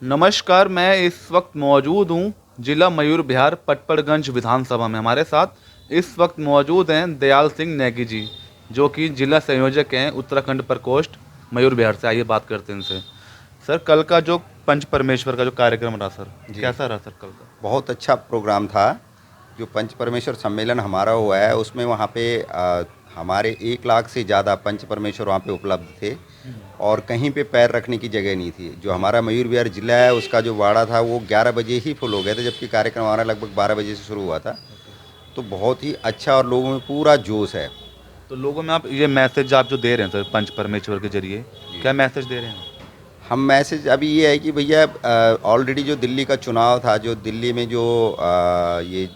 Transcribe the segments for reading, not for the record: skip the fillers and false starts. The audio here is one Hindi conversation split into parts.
नमस्कार, मैं इस वक्त मौजूद हूँ जिला मयूर विहार पटपड़गंज विधानसभा में। हमारे साथ इस वक्त मौजूद हैं दयाल सिंह नेगी जी, जो कि जिला संयोजक हैं उत्तराखंड प्रकोष्ठ मयूर विहार से। आइए बात करते हैं इनसे। सर, कल का जो पंच परमेश्वर का जो कार्यक्रम रहा सर, जी, कैसा रहा सर कल का? बहुत अच्छा प्रोग्राम था। जो पंच परमेश्वर सम्मेलन हमारा हुआ है उसमें वहाँ पे हमारे 1 लाख से ज़्यादा पंच परमेश्वर वहाँ पे उपलब्ध थे और कहीं पे पैर रखने की जगह नहीं थी। जो हमारा मयूर विहार जिला है उसका जो वाड़ा था वो 11 बजे ही फुल हो गया था, जबकि कार्यक्रम हमारा लगभग 12 बजे से शुरू हुआ था। ओके। तो बहुत ही अच्छा और लोगों में पूरा जोश है। तो लोगों में आप ये मैसेज आप जो दे रहे हैं सर पंच परमेश्वर के जरिए, जी, क्या मैसेज दे रहे हैं? हम मैसेज अभी ये है कि भैया ऑलरेडी जो दिल्ली का चुनाव था, जो दिल्ली में जो ये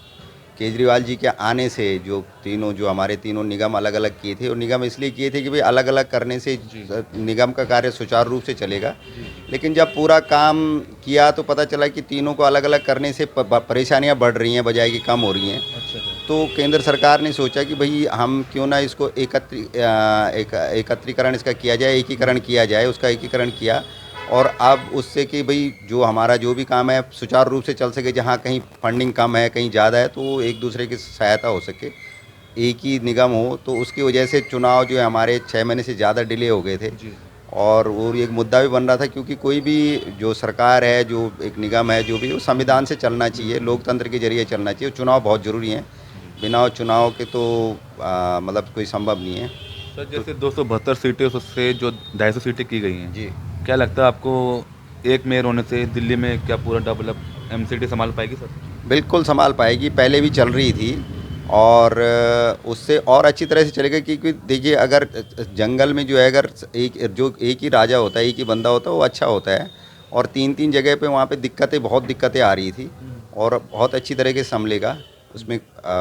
केजरीवाल जी के आने से जो तीनों जो हमारे तीनों निगम अलग अलग किए थे, और निगम इसलिए किए थे कि भाई अलग अलग करने से जी निगम का कार्य सुचारू रूप से चलेगा। जी जी। लेकिन जब पूरा काम किया तो पता चला कि तीनों को अलग अलग करने से परेशानियां बढ़ रही हैं बजाय कि कम हो रही हैं। अच्छा सर। तो केंद्र सरकार ने सोचा कि भाई हम क्यों ना इसको एकत्रीकरण इसका किया जाए, एकीकरण किया जाए। उसका एकीकरण किया और अब उससे कि भाई जो हमारा जो भी काम है सुचारू रूप से चल सके, जहाँ कहीं फंडिंग कम है कहीं ज़्यादा है तो एक दूसरे की सहायता हो सके, एक ही निगम हो। तो उसकी वजह से चुनाव जो है हमारे 6 महीने से ज़्यादा डिले हो गए थे। जी। और वो एक मुद्दा भी बन रहा था, क्योंकि कोई भी जो सरकार है, जो एक निगम है, जो भी वो संविधान से चलना चाहिए, बिल्कुल। लोकतंत्र के जरिए चलना चाहिए। चुनाव बहुत ज़रूरी हैं, जी। बिना चुनाव के तो मतलब कोई संभव नहीं है। सर, तो जैसे 272 सीटें उससे जो 250 सीटें की गई हैं, जी, क्या लगता है आपको एक मेयर होने से दिल्ली में क्या पूरा डेवलप एमसीडी संभाल पाएगी सर? बिल्कुल संभाल पाएगी, पहले भी चल रही थी और उससे और अच्छी तरह से चलेगा। क्योंकि देखिए, अगर जंगल में जो है, अगर एक ही राजा होता है, एक ही बंदा होता है, वो अच्छा होता है। और 3-3 जगह पे वहाँ पे बहुत दिक्कतें आ रही थी और बहुत अच्छी तरह से संभलेगा। उसमें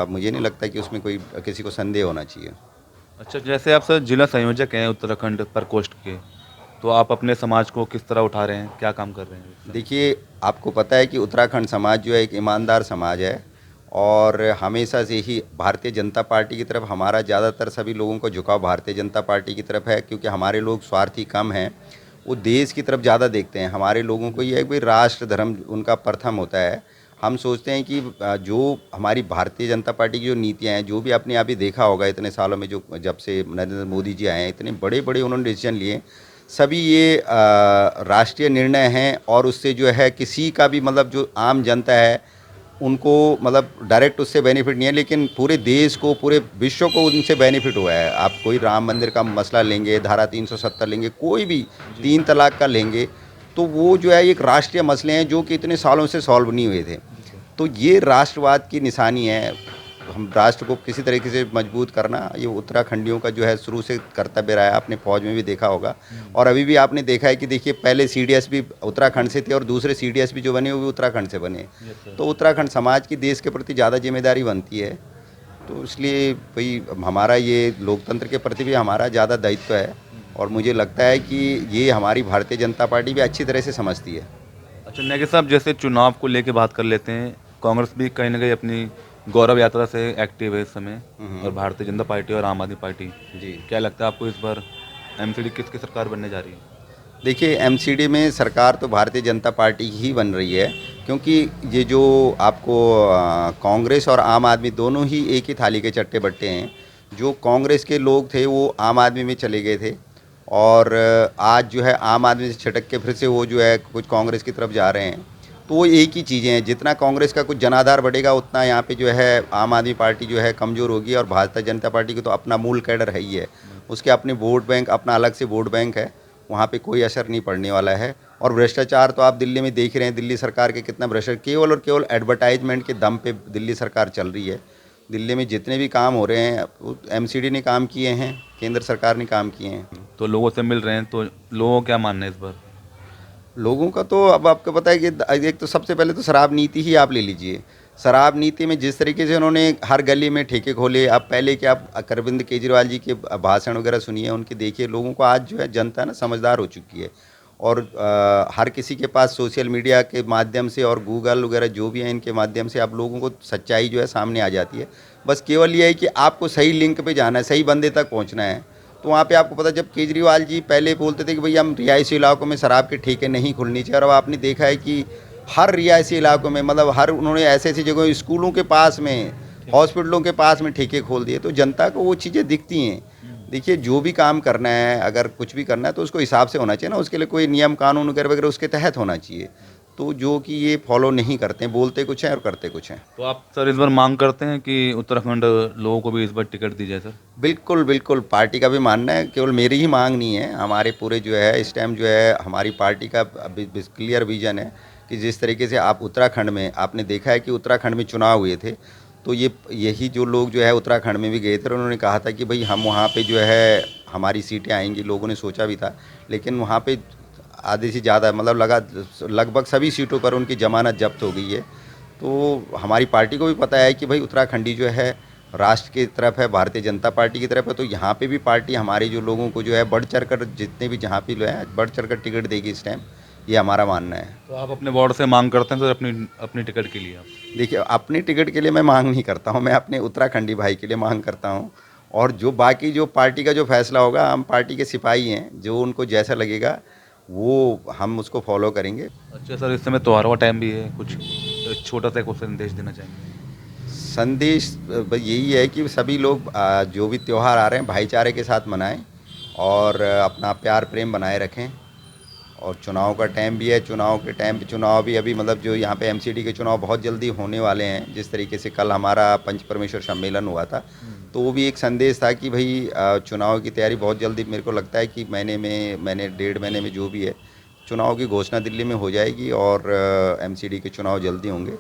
मुझे नहीं लगता कि उसमें कोई किसी को संदेह होना चाहिए। अच्छा, जैसे आप सर जिला संयोजक हैं उत्तराखंड प्रकोष्ठ के, तो आप अपने समाज को किस तरह उठा रहे हैं? क्या काम कर रहे हैं इस समय? देखिए, आपको पता है कि उत्तराखंड समाज जो है एक ईमानदार समाज है और हमेशा से ही भारतीय जनता पार्टी की तरफ हमारा ज़्यादातर सभी लोगों का झुकाव भारतीय जनता पार्टी की तरफ है। क्योंकि हमारे लोग स्वार्थी कम हैं, वो देश की तरफ ज़्यादा देखते हैं। हमारे लोगों को ये है कि भाई राष्ट्र धर्म उनका प्रथम होता है। हम सोचते हैं कि जो हमारी भारतीय जनता पार्टी की जो नीतियाँ हैं, जो भी आपने अभी देखा होगा इतने सालों में, जो जब से नरेंद्र मोदी जी आए हैं, इतने बड़े बड़े उन्होंने डिसीजन लिए। सभी ये राष्ट्रीय निर्णय हैं और उससे जो है किसी का भी मतलब जो आम जनता है उनको मतलब डायरेक्ट उससे बेनिफिट नहीं है, लेकिन पूरे देश को, पूरे विश्व को उनसे बेनिफिट हुआ है। आप कोई राम मंदिर का मसला लेंगे, धारा 370 लेंगे, कोई भी जी 3 तलाक का लेंगे, तो वो जो है एक राष्ट्रीय मसले हैं जो कि इतने सालों से सॉल्व नहीं हुए थे। बिल्कुल। तो ये राष्ट्रवाद की निशानी है। हम राष्ट्र को किसी तरीके से मजबूत करना, ये उत्तराखंडियों का जो है शुरू से कर्तव्य रहा है। आपने फौज में भी देखा होगा और अभी भी आपने देखा है कि देखिए, पहले सीडीएस भी उत्तराखंड से थे और दूसरे सीडीएस भी जो बने वो भी उत्तराखंड से बने। Yes sir. तो उत्तराखंड समाज की देश के प्रति ज़्यादा जिम्मेदारी बनती है। तो इसलिए भाई हमारा ये लोकतंत्र के प्रति भी हमारा ज़्यादा दायित्व है और मुझे लगता है कि ये हमारी भारतीय जनता पार्टी भी अच्छी तरह से समझती है। अच्छा नेगी साहब, जैसे चुनाव को लेके बात कर लेते हैं, कांग्रेस भी कहीं ना कहीं अपनी गौरव यात्रा से एक्टिव है इस समय, और भारतीय जनता पार्टी और आम आदमी पार्टी। जी, क्या लगता है आपको इस बार एमसीडी किसकी सरकार बनने जा रही है? देखिए, एमसीडी में सरकार तो भारतीय जनता पार्टी की ही बन रही है। क्योंकि ये जो आपको कांग्रेस और आम आदमी दोनों ही एक ही थाली के चट्टे बट्टे हैं। जो कांग्रेस के लोग थे वो आम आदमी में चले गए थे और आज जो है आम आदमी से छिटक के फिर से वो जो है कुछ कांग्रेस की तरफ जा रहे हैं। तो वो एक ही चीज़ें हैं, जितना कांग्रेस का कुछ जनाधार बढ़ेगा उतना यहाँ पे जो है आम आदमी पार्टी जो है कमज़ोर होगी। और भारतीय जनता पार्टी को तो अपना मूल कैडर है ही है, उसके अपने वोट बैंक, अपना अलग से वोट बैंक है, वहाँ पे कोई असर नहीं पड़ने वाला है। और भ्रष्टाचार तो आप दिल्ली में देख रहे हैं, दिल्ली सरकार के कितना भ्रष्टाचार, केवल और केवल एडवर्टाइजमेंट के दम पे दिल्ली सरकार चल रही है। दिल्ली में जितने भी काम हो रहे हैं वो एमसीडी ने काम किए हैं, केंद्र सरकार ने काम किए हैं। तो लोगों से मिल रहे हैं, तो लोगों का क्या मानना है इस बार? लोगों का तो अब आपको पता है कि एक तो सबसे पहले तो शराब नीति ही आप ले लीजिए। शराब नीति में जिस तरीके से उन्होंने हर गली में ठेके खोले, अब पहले के आप अरविंद केजरीवाल जी के भाषण वगैरह सुनिए, उनके देखिए, लोगों को आज जो है जनता ना समझदार हो चुकी है। और हर किसी के पास सोशल मीडिया के माध्यम से और गूगल वगैरह जो भी है, इनके माध्यम से आप लोगों को सच्चाई जो है सामने आ जाती है। बस केवल ये है कि आपको सही लिंक पे जाना है, सही बंदे तक पहुंचना है। तो वहाँ पे आपको पता, जब केजरीवाल जी पहले बोलते थे कि भाई हम रिहायशी इलाकों में शराब के ठेके नहीं खुलनी चाहिए, और अब आपने देखा है कि हर रिहायशी इलाकों में, मतलब हर, उन्होंने ऐसे ऐसी जगह, स्कूलों के पास में, हॉस्पिटलों के पास में ठेके खोल दिए। तो जनता को वो चीज़ें दिखती हैं। देखिए, जो भी काम करना है, अगर कुछ भी करना है तो उसको हिसाब से होना चाहिए ना, उसके लिए कोई नियम कानून वगैरह वगैरह उसके तहत होना चाहिए। तो जो कि ये फॉलो नहीं करते हैं, बोलते कुछ हैं और करते कुछ हैं। तो आप सर इस बार मांग करते हैं कि उत्तराखंड लोगों को भी इस बार टिकट दी जाए सर? बिल्कुल, बिल्कुल, पार्टी का भी मानना है, केवल मेरी ही मांग नहीं है, हमारे पूरे जो है इस टाइम जो है हमारी पार्टी का क्लियर विजन है कि जिस तरीके से आप उत्तराखंड में, आपने देखा है कि उत्तराखंड में चुनाव हुए थे, तो यही जो लोग जो है उत्तराखंड में भी गए थे और उन्होंने कहा था कि भाई हम वहाँ पे जो है हमारी सीटें आएंगी, लोगों ने सोचा भी था, लेकिन वहाँ पे आधे से ज़्यादा, मतलब लगभग सभी सीटों पर उनकी जमानत जब्त हो गई है। तो हमारी पार्टी को भी पता है कि भाई उत्तराखंडी जो है राष्ट्र की तरफ है, भारतीय जनता पार्टी की तरफ है, तो यहाँ पे भी पार्टी हमारे जो लोगों को जो है बढ़ चढ़ कर, जितने भी जहाँ पे लोग हैं, बढ़ चढ़ कर टिकट देगी इस टाइम, ये हमारा मानना है। तो आप अपने वार्ड से मांग करते हैं सर अपनी अपनी टिकट के लिए? आप देखिए, अपनी टिकट के लिए मैं मांग नहीं करता हूँ, मैं अपने उत्तराखंडी भाई के लिए मांग करता हूँ, और जो बाकी जो पार्टी का जो फैसला होगा, हम पार्टी के सिपाही हैं, जो उनको जैसा लगेगा वो हम उसको फॉलो करेंगे। अच्छा सर, इस समय त्योहारों का टाइम भी है, कुछ एक छोटा सा कुछ संदेश देना चाहेंगे? संदेश बस यही है कि सभी लोग जो भी त्यौहार आ रहे हैं भाईचारे के साथ मनाएं, और अपना प्यार प्रेम बनाए रखें। और चुनाव का टाइम भी है, चुनाव के टाइम पे चुनाव भी अभी, मतलब जो यहाँ पे एमसीडी के चुनाव बहुत जल्दी होने वाले हैं। जिस तरीके से कल हमारा पंच परमेश्वर सम्मेलन हुआ था, तो वो भी एक संदेश था कि भाई चुनाव की तैयारी बहुत जल्दी, मेरे को लगता है कि महीने 1.5 महीने में जो भी है चुनाव की घोषणा दिल्ली में हो जाएगी, और एमसीडी के चुनाव जल्दी होंगे।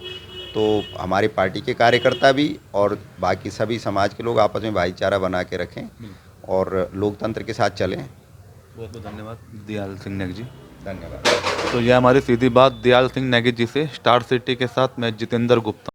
तो हमारी पार्टी के कार्यकर्ता भी और बाकी सभी समाज के लोग आपस में भाईचारा बना के रखें और लोकतंत्र के साथ चलें। बहुत बहुत धन्यवाद दयाल सिंह नेगी जी। धन्यवाद। तो यह हमारी सीधी बात दयाल सिंह नेगी जी से। स्टार सिटी के साथ मैं जितेंद्र गुप्ता।